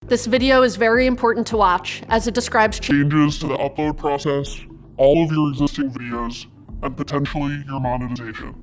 This video is very important to watch as it describes changes to the upload process, all of your existing videos, and potentially your monetization.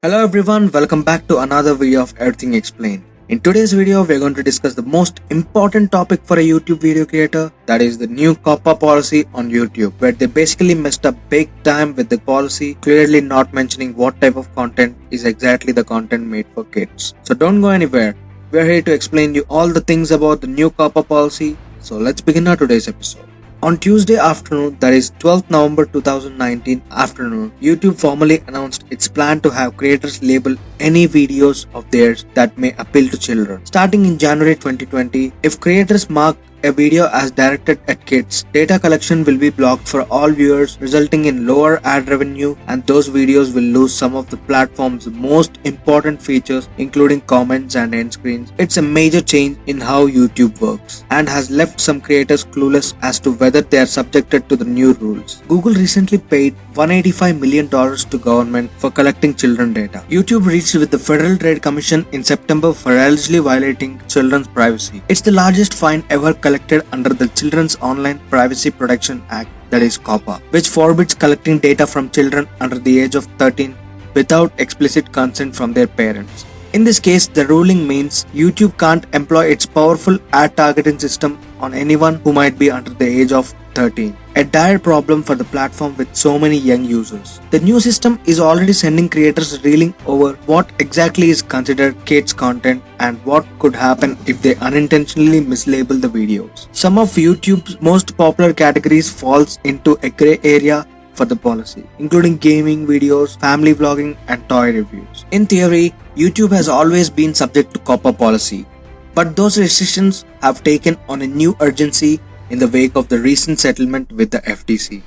Hello everyone, welcome back to another video of Everything Explained. In today's video, we are going to discuss the most important topic for a YouTube video creator, that is the new COPPA policy on YouTube, where they basically messed up big time with the policy, clearly not mentioning what type of content is exactly the content made for kids. So don't go anywhere, we are here to explain you all the things about the new COPPA policy, so let's begin our today's episode. On Tuesday afternoon, that is 12th November 2019 afternoon, YouTube formally announced its plan to have creators label any videos of theirs that may appeal to children. Starting in January 2020, if creators mark a video as directed at kids, data collection will be blocked for all viewers, resulting in lower ad revenue, and those videos will lose some of the platform's most important features, including comments and end screens. It's a major change in how YouTube works and has left some creators clueless as to whether they are subjected to the new rules. Google recently paid $185 million to government for collecting children data. YouTube reached with the Federal Trade Commission in September for allegedly violating children's privacy. It's the largest fine ever collected under the Children's Online Privacy Protection Act, that is COPPA, which forbids collecting data from children under the age of 13 without explicit consent from their parents. In this case, the ruling means YouTube can't employ its powerful ad targeting system on anyone who might be under the age of 13. A dire problem for the platform with so many young users. The new system is already sending creators reeling over what exactly is considered kids content and what could happen if they unintentionally mislabel the videos. Some of YouTube's most popular categories falls into a gray area for the policy, including gaming videos, family vlogging, and toy reviews. In theory, YouTube has always been subject to COPPA policy, but those restrictions have taken on a new urgency in the wake of the recent settlement with the FTC.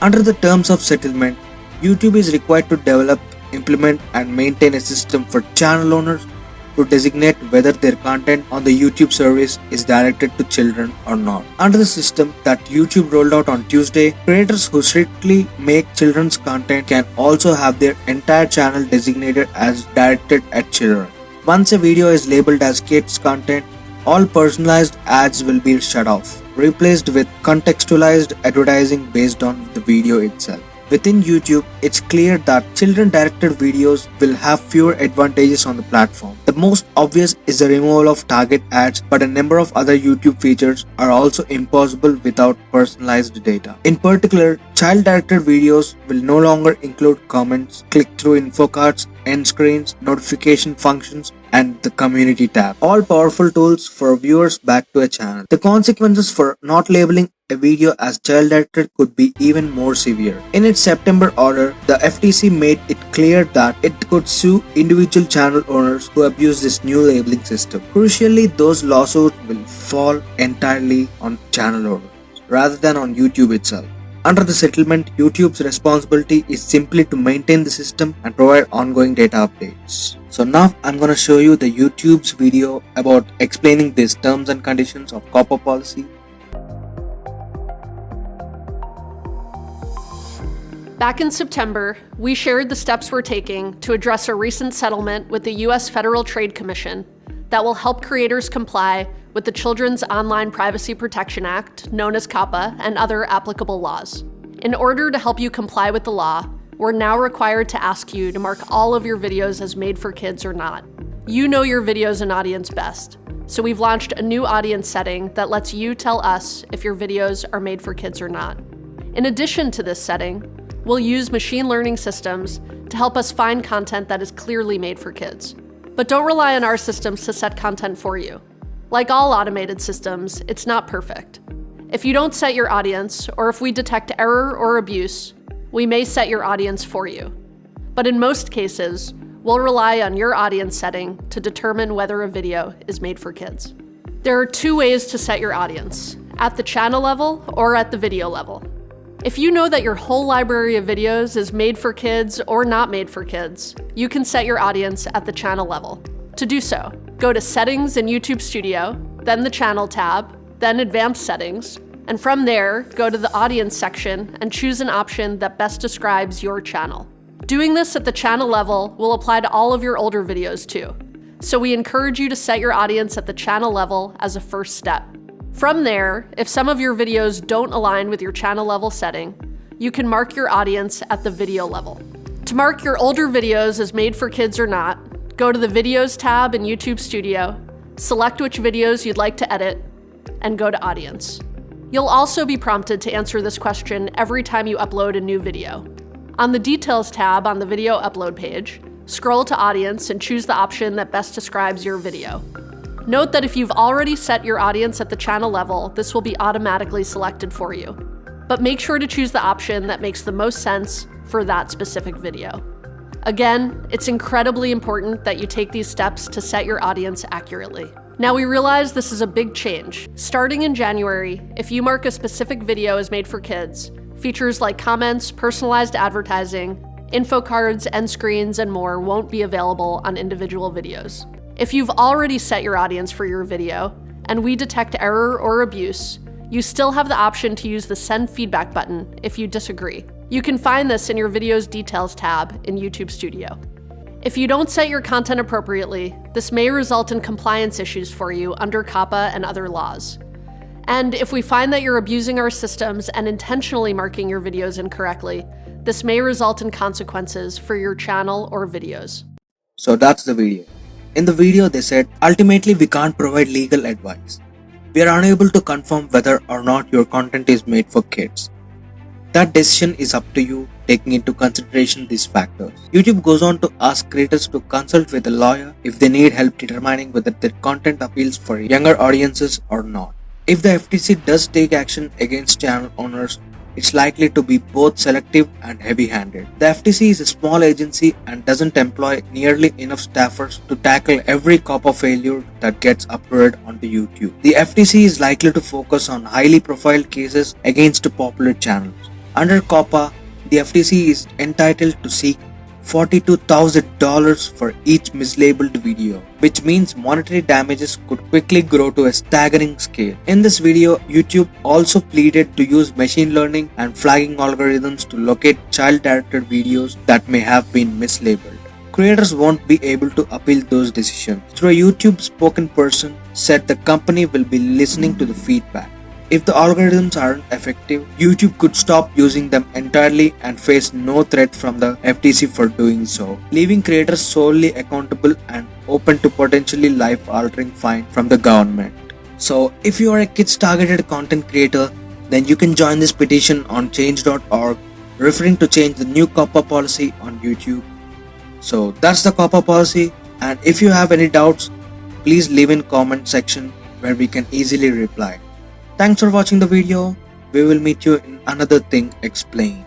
Under the terms of settlement, YouTube is required to develop, implement, and maintain a system for channel owners to designate whether their content on the YouTube service is directed to children or not. Under the system that YouTube rolled out on Tuesday, creators who strictly make children's content can also have their entire channel designated as directed at children. Once a video is labeled as kids content, all personalized ads will be shut off, replaced with contextualized advertising based on the video itself. Within YouTube, it's clear that children-directed videos will have fewer advantages on the platform. The most obvious is the removal of target ads, but a number of other YouTube features are also impossible without personalized data. In particular, child-directed videos will no longer include comments, click-through info cards, end screens, notification functions, and the community tab. All powerful tools for viewers back to a channel. The consequences for not labeling a video as child-directed could be even more severe. In its September order, the FTC made it clear that it could sue individual channel owners who abuse this new labeling system. Crucially, those lawsuits will fall entirely on channel owners rather than on YouTube itself. Under the settlement, YouTube's responsibility is simply to maintain the system and provide ongoing data updates. So now I'm gonna show you the YouTube's video about explaining these terms and conditions of COPPA policy. Back in September, we shared the steps we're taking to address a recent settlement with the U.S. Federal Trade Commission that will help creators comply with the Children's Online Privacy Protection Act, known as COPPA, and other applicable laws. In order to help you comply with the law, we're now required to ask you to mark all of your videos as made for kids or not. You know your videos and audience best, so we've launched a new audience setting that lets you tell us if your videos are made for kids or not. In addition to this setting, we'll use machine learning systems to help us find content that is clearly made for kids. But don't rely on our systems to set content for you. Like all automated systems, it's not perfect. If you don't set your audience, or if we detect error or abuse, we may set your audience for you. But in most cases, we'll rely on your audience setting to determine whether a video is made for kids. There are two ways to set your audience, at the channel level or at the video level. If you know that your whole library of videos is made for kids or not made for kids, you can set your audience at the channel level. To do so, go to Settings in YouTube Studio, then the Channel tab, then Advanced Settings, And from there, go to the audience section and choose an option that best describes your channel. Doing this at the channel level will apply to all of your older videos too. So we encourage you to set your audience at the channel level as a first step. From there, if some of your videos don't align with your channel level setting, you can mark your audience at the video level. To mark your older videos as made for kids or not, go to the Videos tab in YouTube Studio, select which videos you'd like to edit, and go to Audience. You'll also be prompted to answer this question every time you upload a new video. On the Details tab on the video upload page, scroll to Audience and choose the option that best describes your video. Note that if you've already set your audience at the channel level, this will be automatically selected for you. But make sure to choose the option that makes the most sense for that specific video. Again, it's incredibly important that you take these steps to set your audience accurately. Now we realize this is a big change. Starting in January, if you mark a specific video as made for kids, features like comments, personalized advertising, info cards, end screens, and more won't be available on individual videos. If you've already set your audience for your video, and we detect error or abuse, you still have the option to use the Send Feedback button if you disagree. You can find this in your Videos Details tab in YouTube Studio. If you don't set your content appropriately, this may result in compliance issues for you under COPPA and other laws. And if we find that you're abusing our systems and intentionally marking your videos incorrectly, this may result in consequences for your channel or videos. So that's the video. In the video they said, ultimately we can't provide legal advice. We are unable to confirm whether or not your content is made for kids. That decision is up to you, taking into consideration these factors. YouTube goes on to ask creators to consult with a lawyer if they need help determining whether their content appeals for younger audiences or not. If the FTC does take action against channel owners, it's likely to be both selective and heavy-handed. The FTC is a small agency and doesn't employ nearly enough staffers to tackle every COPPA failure that gets uploaded onto YouTube. The FTC is likely to focus on highly profiled cases against popular channels. Under COPPA, the FTC is entitled to seek $42,000 for each mislabeled video, which means monetary damages could quickly grow to a staggering scale. In this video, YouTube also pleaded to use machine learning and flagging algorithms to locate child-directed videos that may have been mislabeled. Creators won't be able to appeal those decisions. Through a YouTube spokesperson said the company will be listening to the feedback. If the algorithms aren't effective, YouTube could stop using them entirely and face no threat from the FTC for doing so, leaving creators solely accountable and open to potentially life-altering fine from the government. So, if you are a kids-targeted content creator, then you can join this petition on change.org, referring to change the new COPPA policy on YouTube. So that's the COPPA policy, and if you have any doubts, please leave in comment section where we can easily reply. Thanks for watching the video. We will meet you in another thing explained.